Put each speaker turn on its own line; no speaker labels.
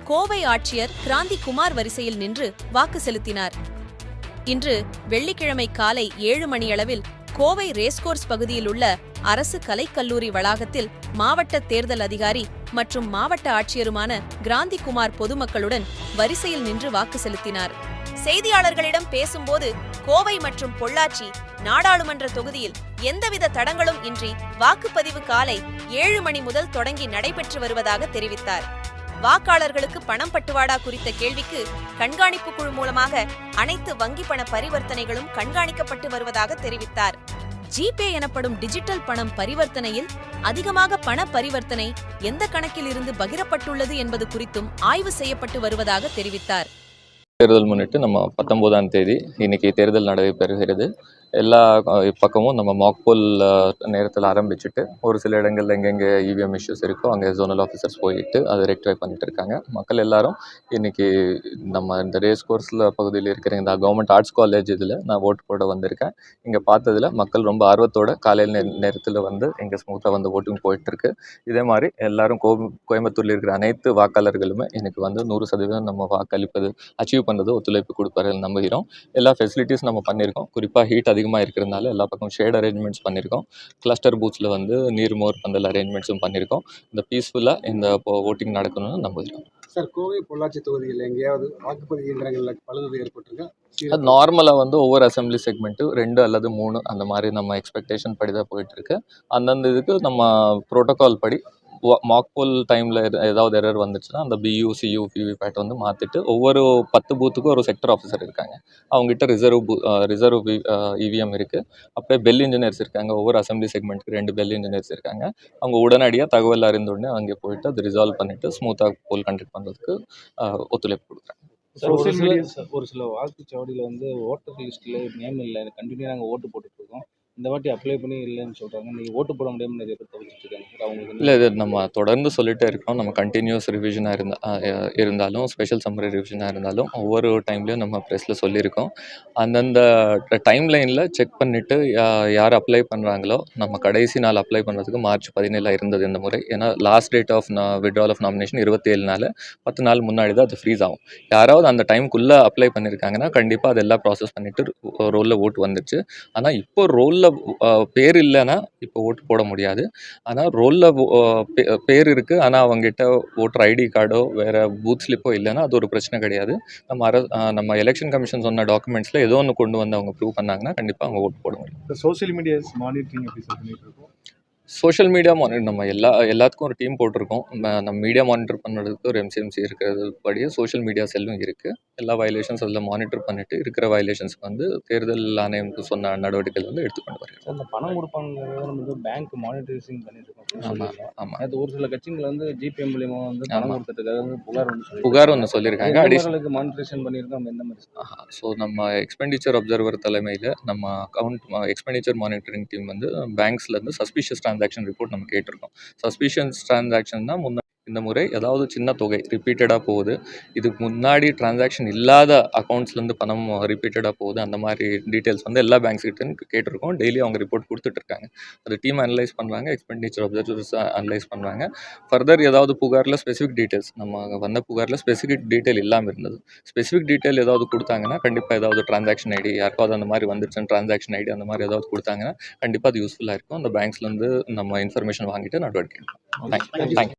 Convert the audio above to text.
கோவை ஆட்சியர் கிராந்தி குமார் வரிசையில் நின்று வாக்கு செலுத்தினார். இன்று வெள்ளிக்கிழமை காலை 7 மணியளவில் கோவை ரேஸ்கோர்ஸ் பகுதியில் உள்ள அரசு கலைக்கல்லூரி வளாகத்தில் மாவட்ட தேர்தல் அதிகாரி மற்றும் மாவட்ட ஆட்சியருமான கிராந்தி குமார் பொதுமக்களுடன் வரிசையில் நின்று வாக்கு செலுத்தினார். செய்தியாளர்களிடம் பேசும்போது கோவை மற்றும் பொள்ளாச்சி நாடாளுமன்ற தொகுதியில் எந்தவித தடங்களும் இன்றி வாக்குப்பதிவு காலை 7 மணி முதல் தொடங்கி நடைபெற்று வருவதாக தெரிவித்தார். வாக்காளர்களுக்கு பணம் பட்டுவாடா குறித்த கேள்விக்கு கண்காணிப்பு குழு மூலமாக அனைத்து வங்கி பண பரிவர்த்தனைகளும் கண்காணிக்கப்பட்டு வருவதாக தெரிவித்தார். ஜிபே எனப்படும் டிஜிட்டல் பணம் பரிவர்த்தனையில் அதிகமாக பண பரிவர்த்தனை எந்த கணக்கில் இருந்து பகிரப்பட்டுள்ளது என்பது குறித்தும் ஆய்வு செய்யப்பட்டு வருவதாக தெரிவித்தார்.
தேர்தல் முன்னிட்டு நம்ம 19ஆம் தேதி இன்னைக்கு தேர்தல் நடைபெறுகிறது. எல்லா பக்கமும் நம்ம மாக் போல் நேரத்தில் ஆரம்பிச்சுட்டு ஒரு சில இடங்கள்ல எங்கெங்கே இவிஎம் இஷ்யூஸ் இருக்கோ அங்கே ஜோனல் ஆஃபீஸர்ஸ் போயிட்டு அதை ரெக்டிஃபை பண்ணிட்டு இருக்காங்க. மக்கள் எல்லாரும் இன்னைக்கு நம்ம இந்த ரேஸ் கோர்ஸில் பகுதியில் இருக்கிற இந்த கவர்மெண்ட் ஆர்ட்ஸ் காலேஜ் இதில் நான் ஓட்டு போட வந்திருக்கேன். இங்கே பார்த்ததில் மக்கள் ரொம்ப ஆர்வத்தோட காலையில் நேரத்தில் வந்து இங்கே ஸ்மூத்தாக வந்து ஓட்டிங் போயிட்டு இருக்கு. இதே மாதிரி எல்லாரும் கோயம்புத்தூரில் இருக்கிற அனைத்து வாக்காளர்களுமே இன்னைக்கு வந்து 100% நம்ம வாக்களிப்பது அச்சீவ் பண்ணுறது ஒத்துழைப்பு கொடுப்பார்கள் நம்புகிறோம். எல்லா ஃபெசிலிட்டிஸ் நம்ம பண்ணியிருக்கோம். குறிப்பாக ஹீட் அதிகமாக இருக்கிறதுனால எல்லா பக்கம் ஷேட் அரேஞ்ச்மெண்ட்ஸ் பண்ணியிருக்கோம். கிளஸ்டர் பூத்ஸில் வந்து நீர்மோர் பந்தல் அரேஞ்ச்மெண்ட்ஸும் பண்ணியிருக்கோம். இந்த பீஸ்ஃபுல்லாக இந்த ஓட்டிங் நடக்கணும்னு நம்புகிறோம்.
சார், கோவை பொள்ளாச்சி தொகுதியில் எங்கேயாவது வாக்குப்பதிவு இயந்திரங்களில் பழுது ஏற்பட்டிருக்கா?
அது நார்மலாக வந்து ஒவ்வொரு அசம்பிளி செக்மெண்ட்டு 2 அல்லது 3 அந்த மாதிரி நம்ம எக்ஸ்பெக்டேஷன் படி தான் போயிட்டுருக்கு. அந்தந்த இதுக்கு நம்ம ப்ரோட்டோகால் படி மாக் போல் டைமில் ஏதாவது எரர் வந்துச்சுன்னா அந்த பியூ சியூ விவிபேட் வந்து மாற்றிட்டு ஒவ்வொரு 10 பூத்துக்கும் ஒரு செக்டர் ஆஃபீஸர் இருக்காங்க. அவங்ககிட்ட ரிசர்வ் இவிஎம் இருக்குது. அப்படியே பெல் இன்ஜினியர்ஸ் இருக்காங்க. ஒவ்வொரு அசம்பிளி செக்மெண்ட்டுக்கு 2 பெல் இன்ஜினியர்ஸ் இருக்காங்க. அவங்க உடனடியாக தகவல் அறிந்தோடனே அங்கே போயிட்டு அது ரிசால்வ் பண்ணிவிட்டு ஸ்மூத்தாக போல் கண்டக்ட் பண்ணுறதுக்கு ஒத்துழைப்பு கொடுக்குறாங்க.
ஒரு சில வாக்குச்சாவடியில் வந்து ஓட்டர் லிஸ்ட்டில் நேம் இல்லை, கண்டினியூ நாங்கள் ஓட்டு போட்டுட்ருக்கோம். இந்த வாட்டி அப்ளை பண்ணி இல்லைன்னு சொல்கிறாங்க. நீங்கள் ஓட்டு போட முடியாமல் நிறைய பேர் தவிர்த்துருக்காங்க சார். அவங்களுக்கு
இல்லை, இது நம்ம தொடர்ந்து சொல்லிகிட்டே இருக்கோம். நம்ம கண்டினியூஸ் ரிவிஷனாக இருந்தாலும் ஸ்பெஷல் சம்மரி ரிவிஷனாக இருந்தாலும் ஒவ்வொரு டைம்லேயும் நம்ம ப்ரெஸ்ஸில் சொல்லியிருக்கோம். அந்தந்த டைம் லைனில் செக் பண்ணிவிட்டு யார் அப்ளை பண்ணுறாங்களோ நம்ம கடைசி நாள் அப்ளை பண்ணுறதுக்கு மார்ச் 17 இருந்தது இந்த முறை. ஏன்னா last date of withdrawal of nomination 27 10 நாள் முன்னாடி தான் அது ஃப்ரீஸ் ஆகும். யாராவது அந்த டைமுக்குள்ளே அப்ளை பண்ணியிருக்காங்கன்னா கண்டிப்பாக அது எல்லாம் ப்ராசஸ் பண்ணிவிட்டு ரோலில் ஓட்டு வந்துடுச்சு. ஆனால் இப்போ ரோலில் பேர் இல்லைன்னா இப்போ ஓட்டு போட முடியாது. ஆனால் ரோலில் பேர் இருக்குது, ஆனால் அவங்ககிட்ட ஓட்டர் ஐடி கார்டோ வேறு பூத் ஸ்லிப்போ இல்லைன்னா அது ஒரு பிரச்சனை கிடையாது. நம்ம எலெக்ஷன் கமிஷன் சொன்ன டாக்குமெண்ட்ஸில் ஏதோ ஒன்று கொண்டு வந்து அவங்க ப்ரூவ் பண்ணாங்கன்னா கண்டிப்பாக அவங்க ஓட்டு போட முடியும்.
சோஷியல் மீடியாஸ் மானிட்டரிங் எப்படி சார் பண்ணிட்டு இருக்கோம்?
சோஷியல் மீடியா நம்ம எல்லாத்துக்கும் ஒரு டீம் போட்டிருக்கோம். நம்ம மீடியா மானிட்டர் பண்ணுறதுக்கு ஒரு எம்சிஎம்சி இருக்கிறது படியே சோஷியல் மீடியா செல்லும் இருக்குது. எல்லா வயலேஷன்ஸ் அதில் மானிட்டர் பண்ணிவிட்டு இருக்கிற வயலேஷன்ஸ்க்கு வந்து தேர்தல் ஆணையம்க்கு சொன்ன நடவடிக்கைகள் வந்து எடுத்துக்கொண்டு வருகிறோம்.
சார், இந்த பணம் கொடுப்பாங்க நம்ம பேங்க் மானிட்டரிங் பண்ணிட்டு இருக்கோம்.
ஆமாம்.
அது ஒரு சில கட்சிகள் வந்து ஜிபே மூலியமாக வந்து பணம் கொடுத்துட்டு வந்து
புகார் ஒன்று சொல்லியிருக்காங்க.
அடிஷனலுக்கு மானிட்டரேஷன் பண்ணியிருக்கோம். எந்த மாதிரி
ஸோ நம்ம எக்ஸ்பெண்டிச்சர் அப்சர்வர் தலைமையில் நம்ம எக்ஸ்பெண்டிச்சர் மானிட்டரிங் டீம் வந்து பேங்க்ஸ்லேருந்து சஸ்பிஷியஸ் டிரான்சாக்ஷன் ரிப்போர்ட் நம்ம கேட்டிருக்கோம். சஸ்பிஷியஸ் டிரான்சாக்ஷன் தான் இந்த முறை ஏதாவது சின்ன தொகை ரிப்பீட்டடாக போகுது, இதுக்கு முன்னாடி டிரான்சாக்ஷன் இல்லாத அக்கௌண்ட்ஸ்லேருந்து பணம் ரிப்பீட்டடாக போகுது, அந்த மாதிரி டீட்டெயில்ஸ் வந்து எல்லா பேங்க்ஸ்கிட்ட கேட்டிருக்கோம். டெய்லி அவங்க ரிப்போர்ட் கொடுத்துட்ருக்காங்க. அது டீம் அனலைஸ் பண்ணுறாங்க, எக்ஸ்பெண்டிச்சர் அப்சர்வர்ஸ் அனலைஸ் பண்ணுறாங்க. ஃபர்தர் ஏதாவது புகாரில் ஸ்பெசிஃபிக் டீட்டெயில்ஸ் நம்ம வந்த புகாரில் ஸ்பெசிஃபிக் டீட்டெயில் இல்லாமல் இருந்தது, ஸ்பெசிஃபிக் டீட்டெயில் ஏதாவது கொடுத்தாங்கன்னா கண்டிப்பாக ஏதாவது டிரான்சாக்ஷன் ஐடி யாருக்காவது அந்த மாதிரி வந்துருச்சுன்னு டிரான்சாக்ஷன் ஐடி அந்த மாதிரி ஏதாவது கொடுத்தாங்கன்னா கண்டிப்பாக அது யூஸ்ஃபுல்லாக இருக்கும். அந்த பேங்க்ஸ்லேருந்து நம்ம இன்ஃபர்மேஷன் வாங்கிட்டு நடவடிக்கை எடுப்போம். தேங்க்யூ.